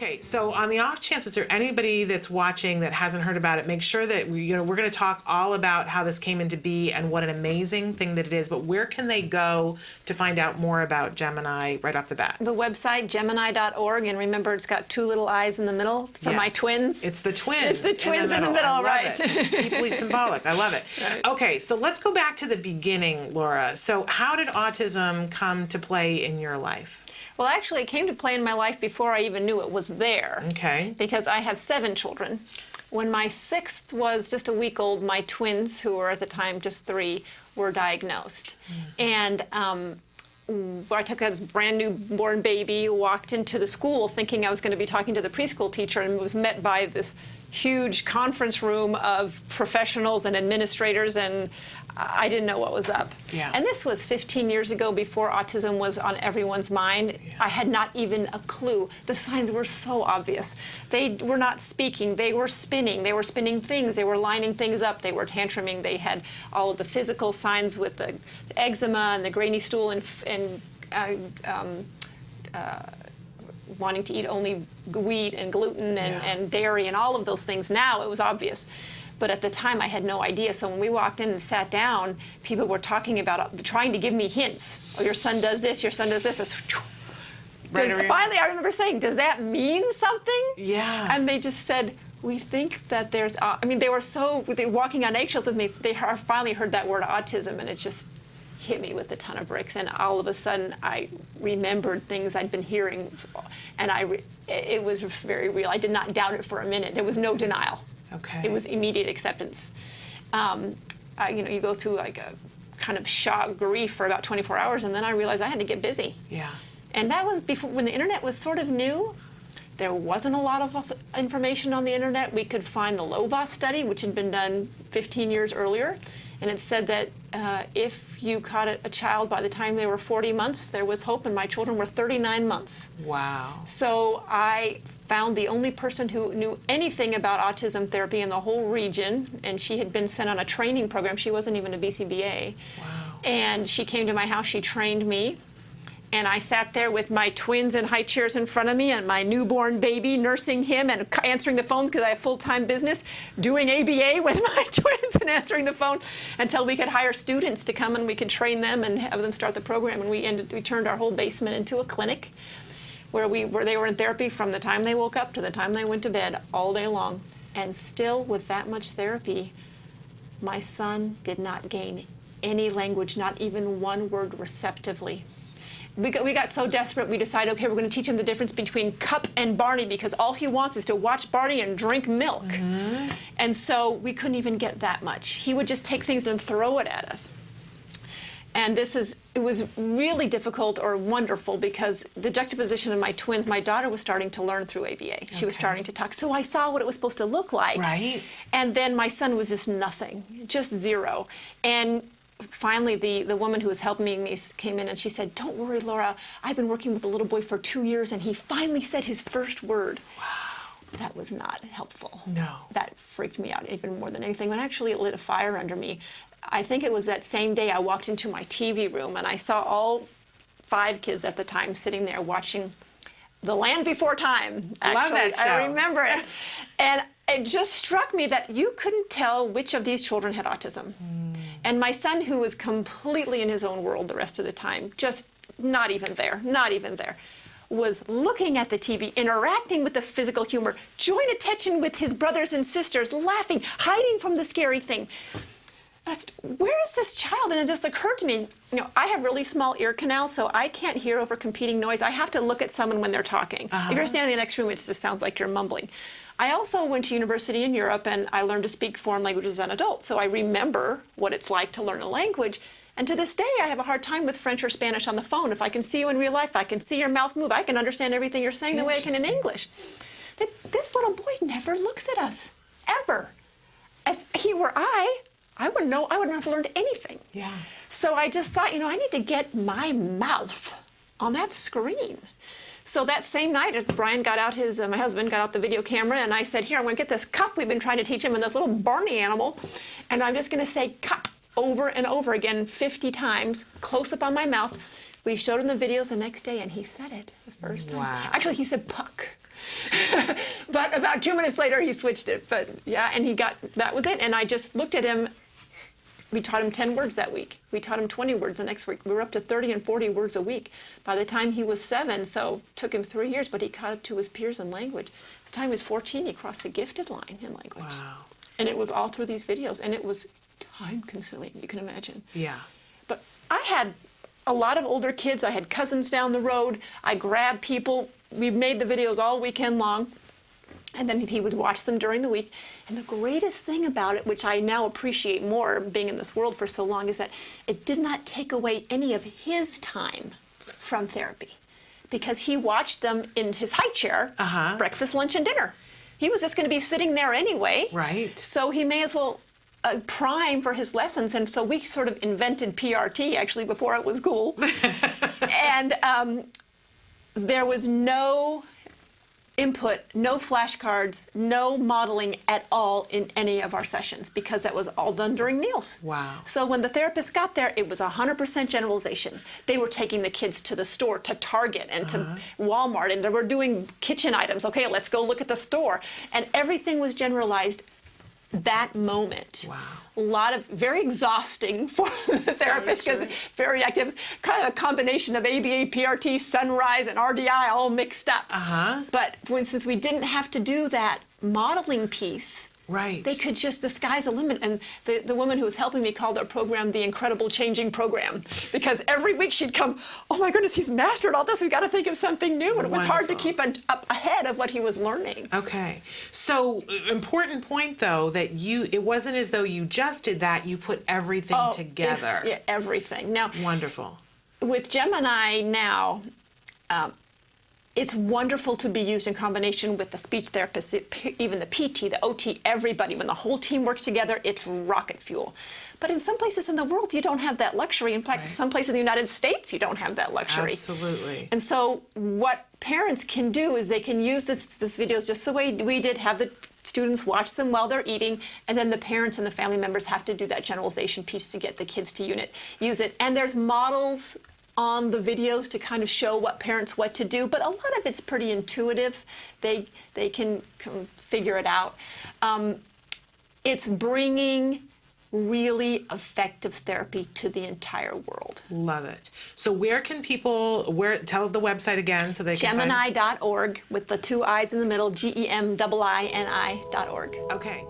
Okay, so on the off chance, is there anybody that's watching that hasn't heard about it, make sure that we're going to talk all about how this came into be and what an amazing thing that it is, but where can they go to find out more about Gemini right off the bat? The website, gemini.org, and remember it's got two little eyes in the middle for my twins. It's the twins. It's the twins in the middle, right. It's deeply symbolic. I love it. Right. Okay, so let's go back to the beginning, Laura. So how did autism come to play in your life? Well, actually, it came to play in my life before I even knew it was there. Okay. Because I have 7 children. When my 6th was just a week old, my twins, who were at the time just 3, were diagnosed. And I took this brand new born baby, walked into the school thinking I was going to be talking to the preschool teacher, and was met by this huge conference room of professionals and administrators, and I didn't know what was up. Yeah. And this was 15 years ago, before autism was on everyone's mind. Yeah. I had not even a clue. The signs were so obvious. They were not speaking, they were spinning things, they were lining things up, they were tantruming, they had all of the physical signs with the eczema and the grainy stool and wanting to eat only wheat and gluten and dairy and all of those things. Now it was obvious. But at the time, I had no idea. So when we walked in and sat down, people were talking about, trying to give me hints. Oh, your son does this, your son does this. Finally, I remember saying, does that mean something? Yeah. And they just said, we think that there's, I mean, they were walking on eggshells with me. They finally heard that word autism, and it just hit me with a ton of bricks. And all of a sudden, I remembered things I'd been hearing, and it was very real. I did not doubt it for a minute. There was no denial. Okay. It was immediate acceptance. You go through like a kind of shock, grief for about 24 hours, and then I realized I had to get busy. Yeah. And that was before, when the internet was sort of new. There wasn't a lot of information on the internet. We could find the Lovaas study, which had been done 15 years earlier, and it said that if you caught a child by the time they were 40 months, there was hope, and my children were 39 months. Wow. So I found the only person who knew anything about autism therapy in the whole region, and she had been sent on a training program. She wasn't even a BCBA. Wow. And she came to my house, she trained me, and I sat there with my twins in high chairs in front of me and my newborn baby, nursing him and answering the phones because I have full-time business, doing ABA with my twins and answering the phone until we could hire students to come and we could train them and have them start the program. And we turned our whole basement into a clinic where they were in therapy from the time they woke up to the time they went to bed all day long. And still, with that much therapy, my son did not gain any language, not even one word receptively. We got so desperate, we decided, okay, we're going to teach him the difference between Cup and Barney, because all he wants is to watch Barney and drink milk. Mm-hmm. And so we couldn't even get that much. He would just take things and throw it at us. And it was really difficult or wonderful, because the juxtaposition of my twins, my daughter was starting to learn through ABA. She was starting to talk. So I saw what it was supposed to look like. Right. And then my son was just nothing, just zero. And finally, the woman who was helping me came in and she said, "Don't worry, Laura. I've been working with the little boy for 2 years, and he finally said his first word." Wow. That was not helpful. No. That freaked me out even more than anything. When actually it lit a fire under me. I think it was that same day I walked into my TV room and I saw all 5 kids at the time sitting there watching The Land Before Time. I love that show. I remember it. And it just struck me that you couldn't tell which of these children had autism. And my son, who was completely in his own world the rest of the time, just not even there, was looking at the TV, interacting with the physical humor, joint attention with his brothers and sisters, laughing, hiding from the scary thing. Where is this child? And it just occurred to me, I have really small ear canals, so I can't hear over competing noise. I have to look at someone when they're talking. If you're standing in the next room, it just sounds like you're mumbling. I also went to university in Europe, and I learned to speak foreign languages as an adult, so I remember what it's like to learn a language. And to this day, I have a hard time with French or Spanish on the phone. If I can see you in real life, I can see your mouth move, I can understand everything you're saying the way I can in English. This little boy never looks at us, ever. If he were I wouldn't know. I wouldn't have learned anything. Yeah. So I just thought, I need to get my mouth on that screen. So that same night, Brian got out my husband got out the video camera, and I said, "Here, I'm going to get this cup we've been trying to teach him, and this little Barney animal, and I'm just going to say cup over and over again 50 times, close up on my mouth." We showed him the videos the next day, and he said it the first time. Wow. Actually, he said puck. But about 2 minutes later, he switched it. But yeah, and that was it. And I just looked at him. We taught him 10 words that week. We taught him 20 words the next week. We were up to 30 and 40 words a week. By the time he was 7, so it took him 3 years, but he caught up to his peers in language. By the time he was 14, he crossed the gifted line in language. Wow. And it was all through these videos, and it was time-consuming, you can imagine. Yeah. But I had a lot of older kids. I had cousins down the road. I grabbed people. We made the videos all weekend long. And then he would watch them during the week. And the greatest thing about it, which I now appreciate more being in this world for so long, is that it did not take away any of his time from therapy. Because he watched them in his high chair, breakfast, lunch, and dinner. He was just going to be sitting there anyway. Right. So he may as well prime for his lessons. And so we sort of invented PRT, actually, before it was cool. And there was no input, no flashcards, no modeling at all in any of our sessions, because that was all done during meals. Wow. So when the therapist got there, it was 100% generalization. They were taking the kids to the store, to Target and to Walmart, and they were doing kitchen items. Okay, let's go look at the store. And everything was generalized that moment. Wow. A lot of very exhausting for the therapist, because it's very active. It's kind of a combination of ABA, PRT, Sunrise, and RDI all mixed up. But since we didn't have to do that modeling piece, right, they could just, the sky's the limit. And the woman who was helping me called our program the Incredible Changing Program, because every week she'd come, oh my goodness, he's mastered all this. We've got to think of something new. And it was hard to keep up ahead of what he was learning. Okay. So important point, though, that it wasn't as though you just did that. You put everything together. Yeah, everything. Now, wonderful. With Gemini now, it's wonderful to be used in combination with the speech therapist, even the PT, the OT, everybody. When the whole team works together, it's rocket fuel. But in some places in the world, you don't have that luxury. In fact, some places in the United States, you don't have that luxury. Absolutely. And so what parents can do is they can use this videos just the way we did, have the students watch them while they're eating, and then the parents and the family members have to do that generalization piece to get the kids to use it. And there's models on the videos to kind of show parents what to do, but a lot of it's pretty intuitive. They can figure it out. It's bringing really effective therapy to the entire world. Love it. So where can people, tell the website again so they can Gemini.org with the 2 I's in the middle, GEMIINI.org. Okay.